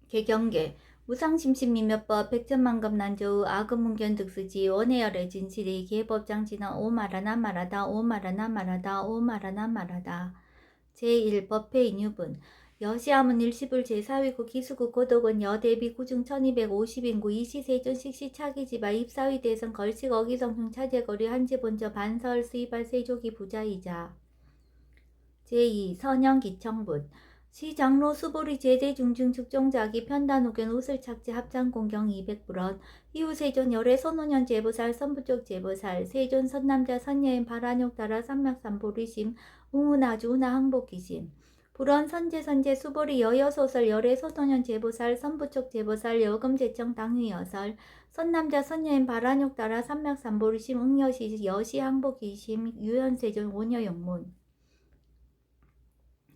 개경계 무상심신미묘법 백천만급 난조의 아금문견 득수지 원해열의 진실이 기해법장지는 오마라나 말하다 오마라나 말하다 오마라나 말하다. 제1 법회인유분 여시함은 일시불 제4위구 기수구 고독은 여대비 구중 1250인구 이시세존 식시차기지바 입사위 대선 걸식 어기성중 차제거리 한지본저 반설 수입할 세조기 부자이자. 제2 선영기청분 시장로 수보리 제대중증 측종자기 편단후견 우슬착지 합장공경 200불원 이후세존 열애 선호년 제보살 선부쪽 제보살 세존 선남자 선여인 발한욕 따라 삼맥삼보리심 웅우나주 우나 항복기심 불원 선제 수보리 여여소설 열애 선호년 제보살 선부쪽 제보살 여금제청 당위여설 선남자 선여인 발한욕 따라 삼맥삼보리심 응여시 여시 항복기심 유현세존 오녀용문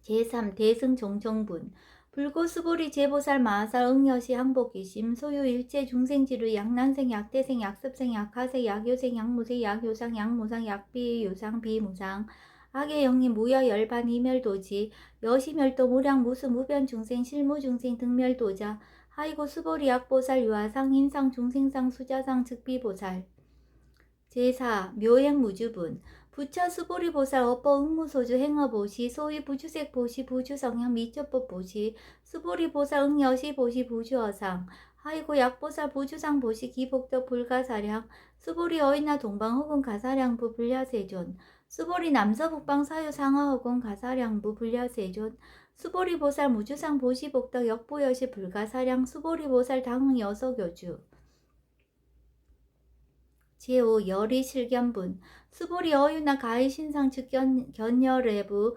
제3 대승종정분 불고수보리 제보살 마하살 응여시 항복기심 소유 일체 중생지루 약난생 약대생 약습생 약하세 약요생 약무세 약효상 약무상 약비유상 비무상 악의 영리 무여 열반 이멸도지 여시멸도 무량 무수 무변 중생 실무 중생 등멸도자 하이고 수보리 약보살 유아상 인상 중생상 수자상 즉비보살 제4 묘행무주분 부처 수보리 보살 업보 응무소주 행어보시 소위 부주색 보시 부주성향 미처법 보시 수보리 보살 응여시 보시 부주어상 하이고 약보살 부주상 보시 기복덕 불가사량 수보리 어이나 동방 혹은 가사량부 불야세존 수보리 남서북방 사유 상하 혹은 가사량부 불야세존 수보리 보살 무주상 보시 복덕 역보여시 불가사량 수보리 보살 당응 여서교주 제5 열이 실견분 수보리 어유나 가히 신상 측견열애부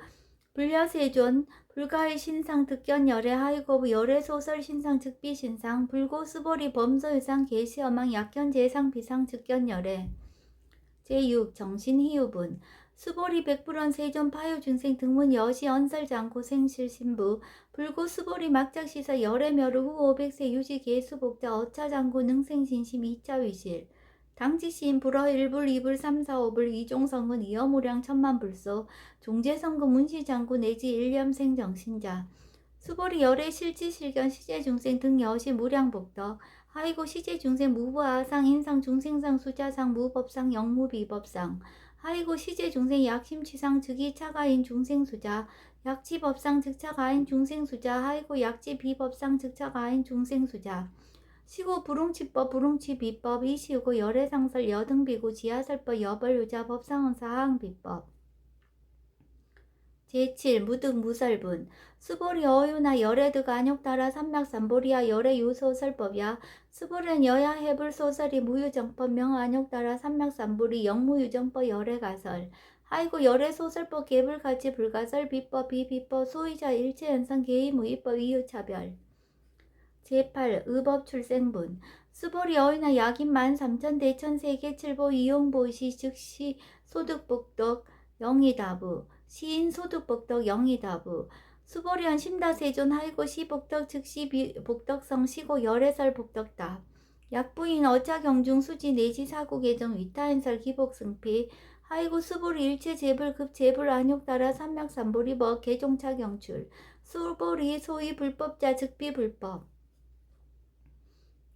불야세존 불가히 신상 득견열애 하이고부 열애 소설 신상 즉비 신상 불고 수보리 범서유상 계시어망 약견 재상 비상 측견열애 제6 정신희유분 수보리 백불원 세존 파유 중생 등문 여시 언설장고 생실신부 불고 수보리 막작시사 열애멸우 후 500세 유지 계수복자 어차장고 능생신심 2차 위실 당지시인 불어 1불 2불 3, 4, 5불 이종성은 이어무량 천만불소 종제성금 문시장구 내지 일념생 정신자 수보리 열애 실지실견 시제중생 등 여시 무량복덕 하이고 시제중생 무부아상 인상 중생상 수자상 무법상 영무비법상 하이고 시제중생 약심취상 즉이차가인 중생수자 약지법상 즉차가인 중생수자 하이고 약지비법상 즉차가인 중생수자 시고 불웅치법 불웅치비법 이시우고 열애상설 여등비고 지하설법 여벌유자 법상은 사항비법 제7 무득무설분 수보리 어유나 열애드가 안욕따라 삼맥삼보리야 열애유소설법이야 수보리는 여야 해불소설이 무유정법 명안욕따라 삼맥삼보리 영무유정법 열애가설 하이고 열애소설법 개불가치 불가설 비법 비비법 소유자 일체연상 개의무위법 이유차별 제8 의법출생분 수보리 어이나 약인 13,000대천 세계칠보 이용보시 즉시 소득복덕 영이다부 시인 소득복덕 영이다부 수보리한 심다세존 하이고 시복덕 즉시 복덕성 시고 열애설 복덕다 약부인 어차경중 수지 내지 사구계정 위타인설 기복승피 하이고 수보리 일체 재불급 재불 안욕따라 삼맥삼보리 법 개종차 경출 수보리 소위 불법자 즉비불법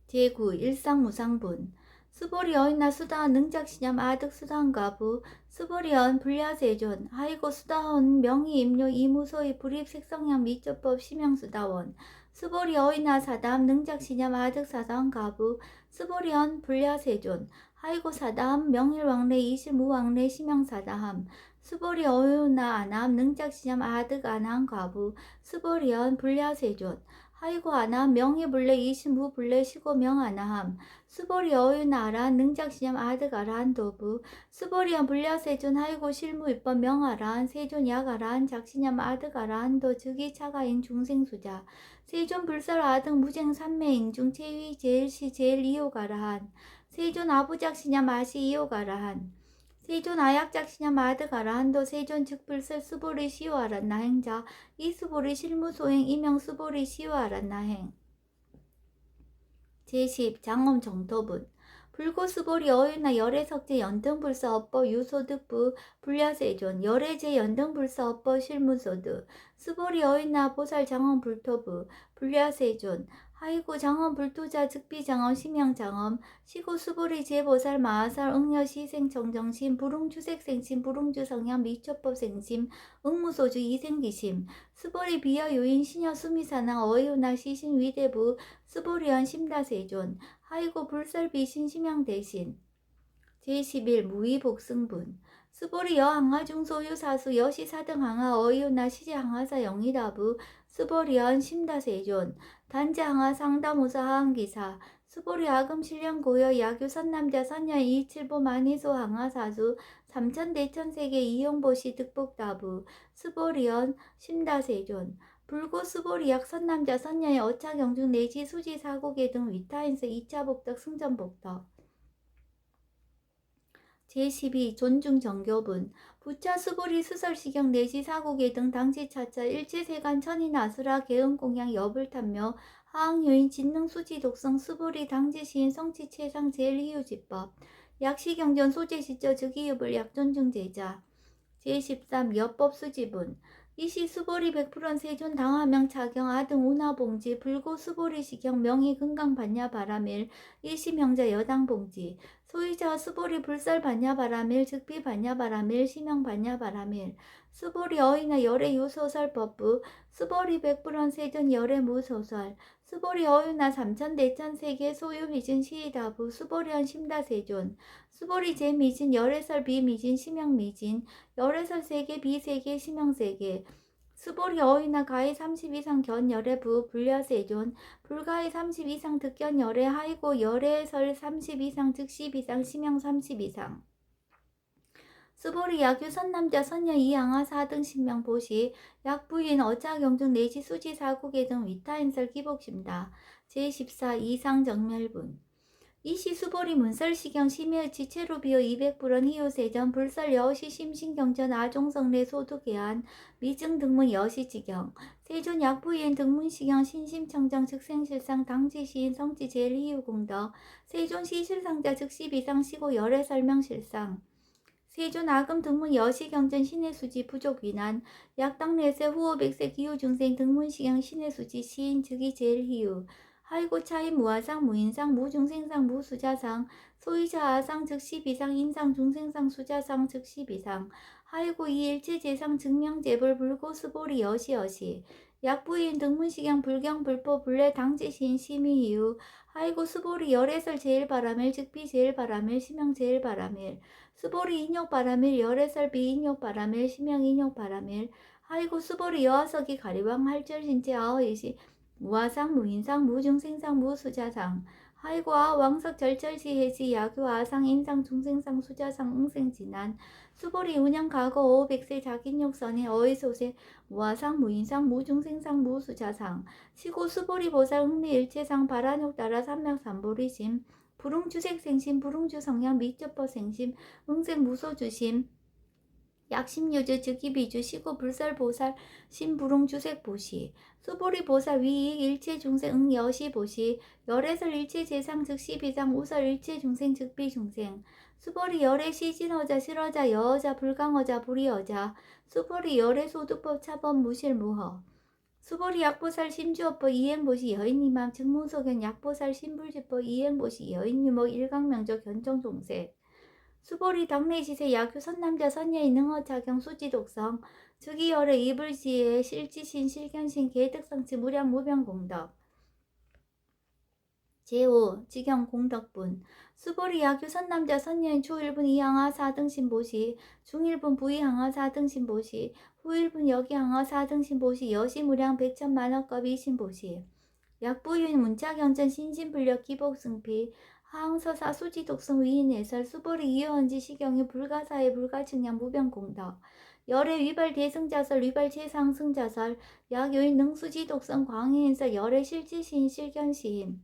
제9 일상무상분 수보리 어이나 수다한 능작시념 아득 수다한가부 수보리언 불야세존 하이고 수다헌 명의임료 이무소의 불입색성향 미조법 심형수다원 수보리 어이나 사담 능작시념 아득 사다한가부 수보리언 불야세존 하이고 사담 명일왕래 이실무왕래 심형사다함 수보리 어유나 아남 능작시념 아득 아나한가부 수보리언 불야세존 하이고 아나 명의불례 이신무불례 시고 명아나함 수보리 어유나 아란 능작시념 아득 아라한 도부 수보리한 불야세존 하이고 실무입법 명아라한 세존 약아라한 작시념 아득 아라한 도 즉이 차가인 중생수자 세존 불설 아득 무쟁 삼매인중 체위 제일시 제일 이호가라한 세존 아부작시념 아시 이호가라한 세존 아약작시념 아득 아라한도 세존 즉불설 수보리 시오아란 나행자 이수보리 실무소행 이명 수보리 시오아란 나행 제10 장엄 정토분 불고수보리 어유나 열애석제 연등불서 업보 유소득부 불려세존 열애제 연등불서 업보 실무소득 수보리 어유나 보살장엄 불토부 불려세존 하이고 장엄 불토자 즉비장엄 심양장엄 시고 수보리 제보살 마하살 응여시생 정정심 불웅주색생심 불웅주성향 미초법생심 응무소주 이생기심 수보리 비여 요인 시녀 수미사낭 어유나 시신 위대부 수보리언 심다세존 하이고 불설비신 심양 대신 제11 무의복승분 수보리 여항하중 소유사수 여시사등 항하 어이유나 시제 항하사 영이다부 수보리언 심다세존 단지 항하 상담우사 하항기사 수보리 아금 신령 고여 야규 선남자 선녀 이칠보 만이소 항하사수 삼천대천세계 이용보시 득복다부 수보리언 심다세존 불고 수보리약 선남자 선녀의 어차경중 내지 수지 사고계 등 위타인스 2차 복덕 승전 복덕 제12 존중 정교분 부차 수보리 수설시경 내지 사고계 등 당지차차 일체세간 천인 아수라 개음공양 여불탐묘 하항요인 진능 수지 독성 수보리 당지시인 성치체상 제일희유지법 약시경전 소재시저 즉이유불 약존중제자 제13 여법수지분 이시 수보리 100% 세존 당하명 차경 아등 운하봉지 불고 수보리 시경 명의 금강 반야 바라밀 일시명자 여당 봉지 소유자 수보리 불설 반야 바라밀 즉비 반야 바라밀 시명 반야 바라밀 수보리 어이나 열애 유소설 법부 수보리 100% 세존 열애 무소설 수보리 어유나 삼천대천 세계 소유 미진 시이다부 수보리언 심다세존 수보리 제미진 열애설 비미진 심양미진 열애설 세계 비세계 심양세계 수보리 어이나 가히 30 이상 견 열애부 불려세존 불가히 30 이상 득견 열애 하이고 열애설 30 이상 득10 이상 심양 30 이상 수보리 야규 선남자 선녀 이항하 4등 신명 보시 약부인 어자경중 내지 수지 사국의 등 위타인설 기복심다. 제14 이상정멸분 이시 수보리 문설시경 심의 지체로 비어 200불원 희요세전 불설 여시 심신경전 아종성내 소득해안 미증 등문 여시지경 세존 약부인 등문시경 신심청정 즉생실상 당지시인 성지 제일희유공덕 세존 시실상자 즉시 비상시고 열애 설명실상 세존 아금 등문 여시경전 신의수지 부족 위난 약당내세 후호 백세 기후중생 등문시경 신의수지 시인 즉이 제일희유 하이고 차인 무아상 무인상 무중생상 무수자상 소이자 아상 즉시 비상 인상 중생상 수자상 즉시 비상 하이고 이일체 재상 증명재불 불고 수보리 여시 약부인 등문시경 불경 불포 불례 당지시인 심의이유 하이고 수보리 열애설 제일바라밀 즉비 제일바라밀 심형 제일바라밀 수보리 인욕바라밀 열애설 비인욕바라밀 심형 인욕바라밀 하이고 수보리 여하석이 가리왕 할절신체 아어이시 무아상 무인상 무중생상 무수자상 하이고 아왕석 절절시 해지 야규 아상 인상 중생상 수자상 응생진난 수보리 운양 과거 500세 자긴욕선의 어이소세 무아상 무인상 무중생상 무수자상 시고 수보리 보살 흥미일체상 바라욕 따라 삼맥삼보리심 불웅주색생심 불웅주성향 미적법생심 응생 무소주심 약심유주 즉기비주 시고 불설보살 신불웅주색보시 수보리보살 위익 일체중생 응여시보시 열애설 일체재상 즉시비상 우설 일체중생 즉비중생 수보리 열애 시진어자 실어자 여어자 불강어자 불이어자 수보리 열애 소득법 차법 무실무허 수보리 약보살 심주어법 이행보시 여인이맘 증문소견 약보살 신불지법 이행보시 여인유목 일강명적 견정종색 수보리 당내시세 야규 선남자 선녀의 능어자경 수지독성 즉이열의 이불지에 실지신 실견신 계득성치 무량 무병공덕 제5 지경공덕분 수보리 야규 선남자 선녀인 초일분 이항하 4등신보시 중일분 부이항하 4등신보시 후일분 여기항하 4등신보시 여시무량 백천만억급 이신보시 약부유인 문자경전 신신불력 기복승피 하항서사 수지독성 위인해설 수보리 이어언지 시경이 불가사의 불가측량 무병공덕 열애 위발 대승자설 위발 최상승자설 약요인 능수지독성 광해인설 열애 실지시인 실견시임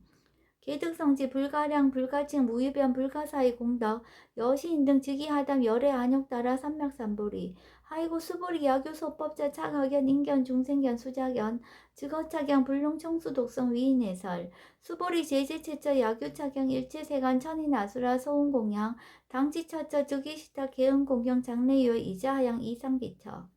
계득성지 불가량 불가칭 무유변 불가사의 공덕 여시인 등 즉위하담 열애 안욕 따라 삼맥삼보리 하이고 수보리 야교소법자 차가견 인견 중생견 수자견 즉어차경 불능 청수 독성 위인해설 수보리 제제체처 야교차경 일체세간 천인아수라 소운공양 당지처처 즉이시타 개은공경 장래요 이자하양 이상기처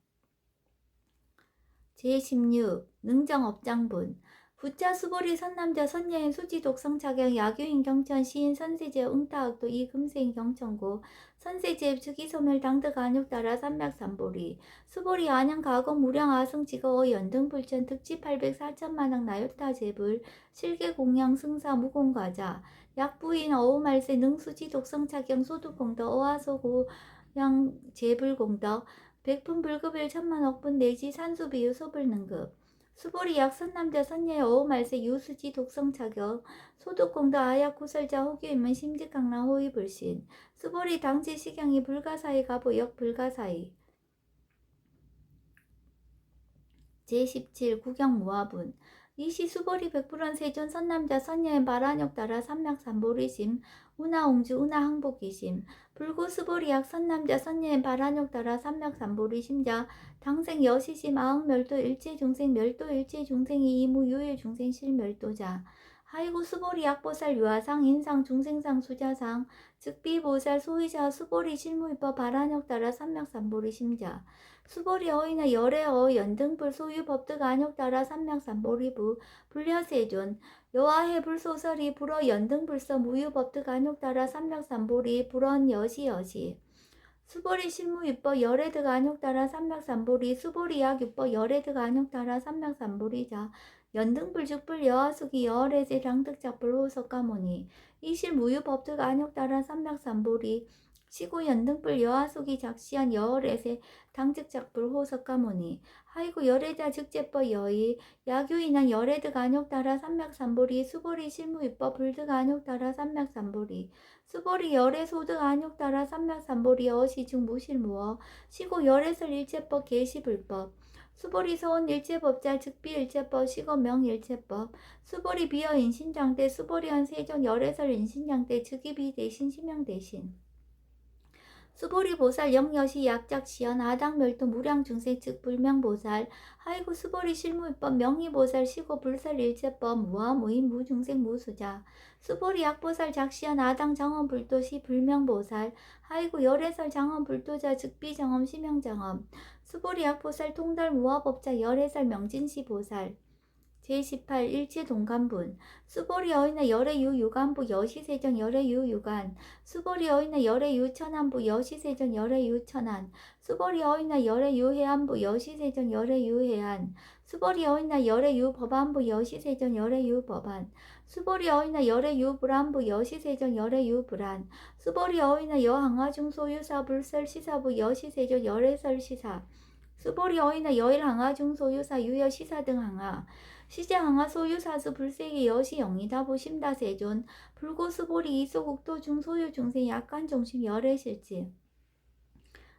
제16 능정업장분 부자 수보리 선남자 선녀인 수지 독성 차경 야교인 경천 시인 선세제 응타학도 이금세인 경천고 선세제 즉이소멸 당득 안육 따라 삼맥삼보리 수보리 안양 가공 무량 아승 지거 연등 불천 특지 800 4천만왕 나요타 제불 실계 공양 승사 무공과자 약부인 어우말세 능수지 독성 차경 소득공덕 어하소고 양 제불공덕 백분 불급일 천만억분 내지 산수비유 소불능급 수보리 약선남자 선녀의 어우말세 유수지 독성 차격 소득공덕 아약 구설자 호규인문 심직강랑 호위불신 수보리 당지 식양이 불가사의 가보 역 불가사의 제17 구경무화분 이시 수보리 백불원 세존 선남자 선녀의 발안역 따라 삼맥삼보리심 운하옹주 운하항복이심 불구 수보리약 선남자 선녀의 발안역 따라 삼맥삼보리심자 당생 여시심 아흥멸도 일체중생 멸도 일체중생이 이무 유일중생 실멸도자 하이구 수보리 약보살 유아상 인상 중생상 수자상 즉비보살 소의자 수보리 실무입법 발안역 따라 삼맥삼보리심자 수보리 어이나 열애어 연등불 소유 법득 안욕 따라 삼맥삼보리부 불려세존 여와해 불소설이 불어 연등불서 무유 법득 안욕 따라 삼맥삼보리 불언 여시 수보리 실무입법 열애득 안욕 따라 삼맥삼보리 수보리 약입법 열애득 안욕 따라 삼맥삼보리자 연등불죽불 여하숙이 여월해제 당득작불 호석가모니 이실 무유 법득 안욕 따라 삼맥삼보리 시구 연등불 여하숙이 작시한 여월에세 당직작불 호석가모니 하이구 열애자 즉제법 여의 야교인한 열애득 안욕 따라 삼맥삼보리 수보리 실무입법 불득 안욕 따라 삼맥삼보리 수보리 열애소득 안욕 따라 삼맥삼보리 어시중 무실무어 시고 열애설 일체법 계시불법 수보리 서원 일체법자 즉비 일체법 시거명 일체법 수보리 비어 인신장대 수보리한 세존 열애설 인신장대 즉이비 대신 심형 대신 수보리 보살 영여시 약작시연 아당멸도 무량중생 즉 불명보살 하이구 수보리 실무입법 명의보살 시고 불설 일체법 무아무인 무중생 무수자 수보리 약보살 작시연 아당 장엄불도시 불명보살 하이구 열애설 장엄불도자 즉비정엄 심형정엄 수보리 약보살 통달 무아법자 열애설 명진시 보살 제18 일체동간분 수보리 어이나 열애유 유간부 여시세정 열애유 유간 수보리 어이나 열애유 천안부 여시세정 열애유 천안 수보리 어이나 열애유 해안부 여시세정 열애유 해안 수보리 어이나 열애유 법안부 여시세정 열애유 법안 수보리 어이나 열애유 불안부 여시세정 열애유 불안 수보리 어이나 여항아중 소유사 불설 시사부 여시세정 열애설 시사 수보리 어이나 여일항아중 소유사 유여 시사 등 항아 시제항아 소유사수 불세기 여시 영이다 보심다 세존 불고수보리 이소국도 중소유 중생 약간종심 열애실지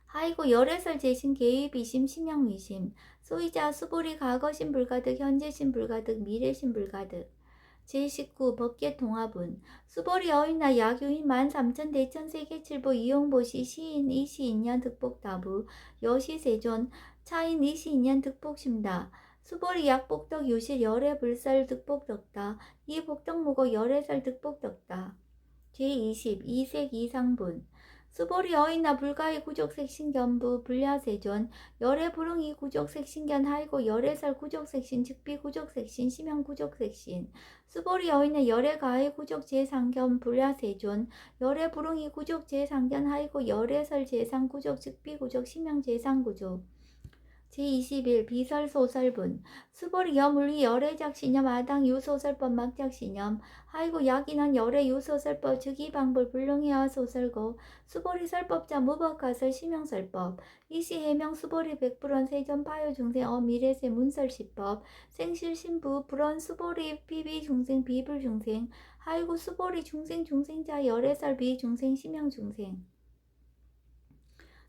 하이고 열애설 제신 개의비심 심양위심 소이자 수보리 과거신 불가득 현재신 불가득 미래신 불가득 제19 법계통합은 수보리 어이나 야교인 13,000 대천세계칠보 이용보시 시인 이시인년 득복다부 여시세존 차인 이시인년 득복심다 수보리 약복덕 유실 열애 불살 득복덕다 이 복덕무고 열애살 득복덕다 제20 이색 이상분 수보리 어이나 불가의 구족색신견부 불야세존 열애 불응이 구족색신견 하이고 열애살 구족색신 즉비 구족색신 심형 구족색신 수보리 어이나 열애 가의 구족 제상견 불야세존 열애 불응이 구족 제상견 하이고 열애설 제상 구족 즉비 구족 심형 제상 구족 제21 비설소설분 수보리 여물리 열애작시념 아당 유소설법 막작시념 하이고 약인한 열애 유소설법 즉이방불 불능해와 소설고 수보리 설법자 무법가설 심형설법 이시해명 수보리 백불원 세전파요중생 어미래세 문설시법 생실신부 불원 수보리 비비중생 비불중생 하이고 수보리 중생자 열애설 비중생 심형중생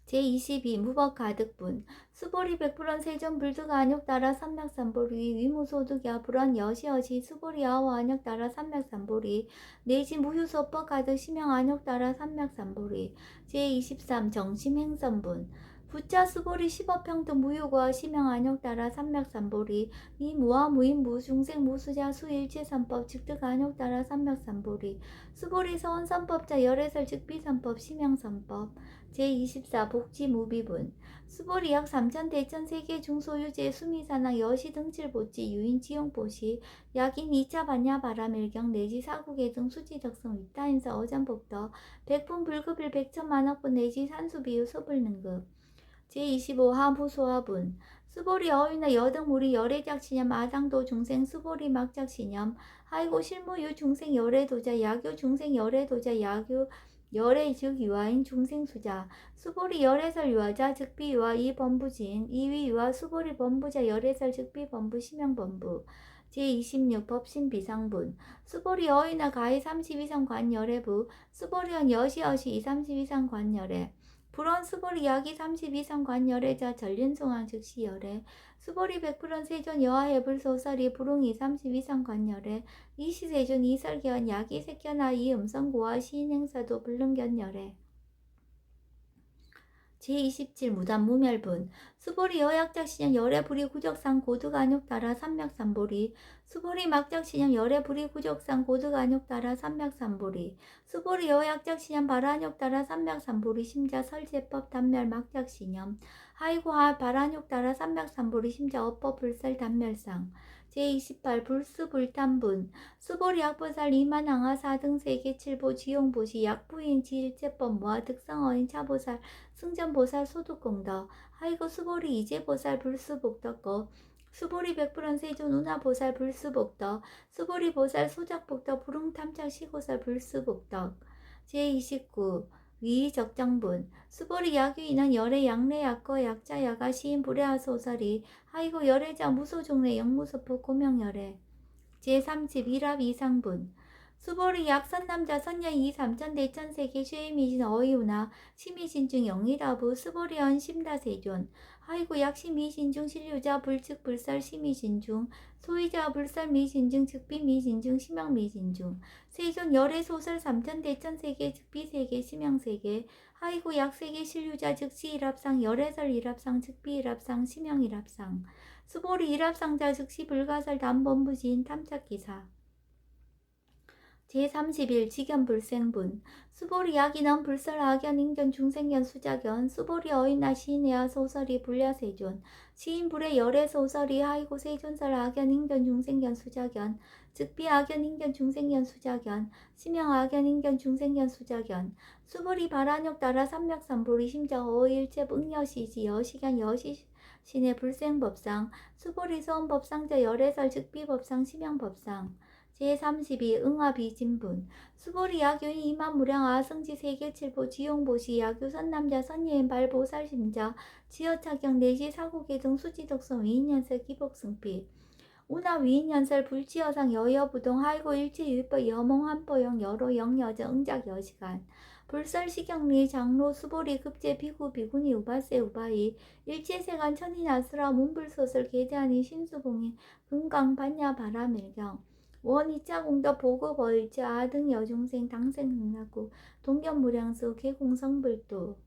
제22 무법가득분 수보리 백불원 세전 불득 안욕 따라 삼맥삼보리 위무소득야 불원 여시여시 수보리 아워 안욕 따라 삼맥삼보리 내지 무휴소법 가득 심형 안욕 따라 삼맥삼보리 제23 정심행선분 부자 수보리 십업평등 무효과 심형 안욕 따라 삼맥삼보리 미무와 무인 무중생 무수자 수일체삼법 즉득 안욕 따라 삼맥삼보리 수보리 서원삼법자 열애설 즉비삼법 심형삼법 제24 복지무비분 수보리 약 3천 대천 세계 중소유재 수미산항 여시 등칠보지 유인 지용보시 약인 2차 반야 바람일경 내지 사국의 등 수지적성 위타인사 어잔법더 백분 불급일 백천만억분 내지 산수비유 소불능급 제25 하부소화분 수보리 어휘나 여등무리 열애작신념 아당도 중생 수보리 막작신념 하이고 실무유 중생 열애도자 야교 중생 열애도자 야교 열애 즉 유아인 중생수자 수보리 열애설 유아자 즉 비유아 이범부진 이위유아 수보리 범부자 열애설 즉 비범부 심형범부 제26 법신비상분 수보리 어휘나 가히 30 이상 관열애부 수보리언 여시어시 2, 30 이상 관열애 불원 수보리 약이 30 이상 관열애자 전륜송황 즉시 열애 수보리 100% 세존 여하해불 소설이 불웅이 30 이상 관열애 이시세존 이설견 약이 색견아 이 음성고와 시인행사도 불능견열애 제27 무단무멸분 수보리 여약작신형 열애불이 구적상 고득안욕 따라 삼맥삼보리 수보리 막작신형 열애불이 구적상 고득안욕 따라 삼맥삼보리 수보리 여약작신형 발안욕 따라 삼맥삼보리 심자 설제법 단멸 막작신형 하이고하 발안욕 따라 삼맥삼보리 심자 업법 불설 단멸상 제28 불수불탄분 수보리 약보살 이만항하 4등 세계 7보 지용보시 약부인 지일제법 모아 득성어인 차보살 승전보살 소득공덕 하이고 수보리 이제보살 불수복덕거 수보리 100% 세존 운하보살 불수복덕 수보리 보살 소작복덕 불웅탐착 시고살 불수복덕 제29 위적정분 수보리 약유인은 열애 양례 약거 약자 야가 시인 불애하 소설이 하이고 열애자 무소종례 영무소포 고명열애 제30 일합 이상분 수보리 약선남자 선녀 2, 3천 대천 세계 쉐이미진 어이우나 심의신중 영일하부 수보리언 심다세존 하이고 약심미신중 신류자 불측 불설 심의신중 소위자 불설 미신중 즉비 미신중 심형 미신중 세존 열애 소설 3천 대천 세계 즉비 세계 심형 세계 하이고 약세계 신류자 즉시 일합상 열애설 일합상 즉비 일합상 심형 일합상 수보리 일합상자 즉시 불가설 담범부지인 탐착기사 제31 직연불생분 수보리 약인원 불설 악연 인견 중생견 수작견 수보리 어인나 시인애하 소설이 불야세존 시인불의 열애 소설이 하이고 세존설 악연 인견 중생견 수작견 즉비 악연 인견 중생견 수작견 심형 악연 인견 중생견 수작견 수보리 발안욕 따라 삼맥삼보리 심자 어일체 응여시지 여시견 여시신의 불생법상 수보리 소원법상자 열애설 즉비법상 심형법상 제32 응화비진분 수보리 야교인 이만무량 아승지 세계칠보 지용보시 야교 선남자 선예인 발보살심자 지어차경 내시 사고계 등 수지덕성 위인연설 기복승피 운하 위인연설 불치여상 여여부동 하이고 일체율법 여몽한포영 여로 영여정 응작 여시간 불설시경리 장로 수보리 급제 비구 비구니 우바세 우바이 일체세간 천인아스라 문불소설 계대하니 신수봉이 금강 반야 바라밀경 원 2차 공덕 보급 어일체 아등 여중생 당생 흥락구 동견무량수 개공성불도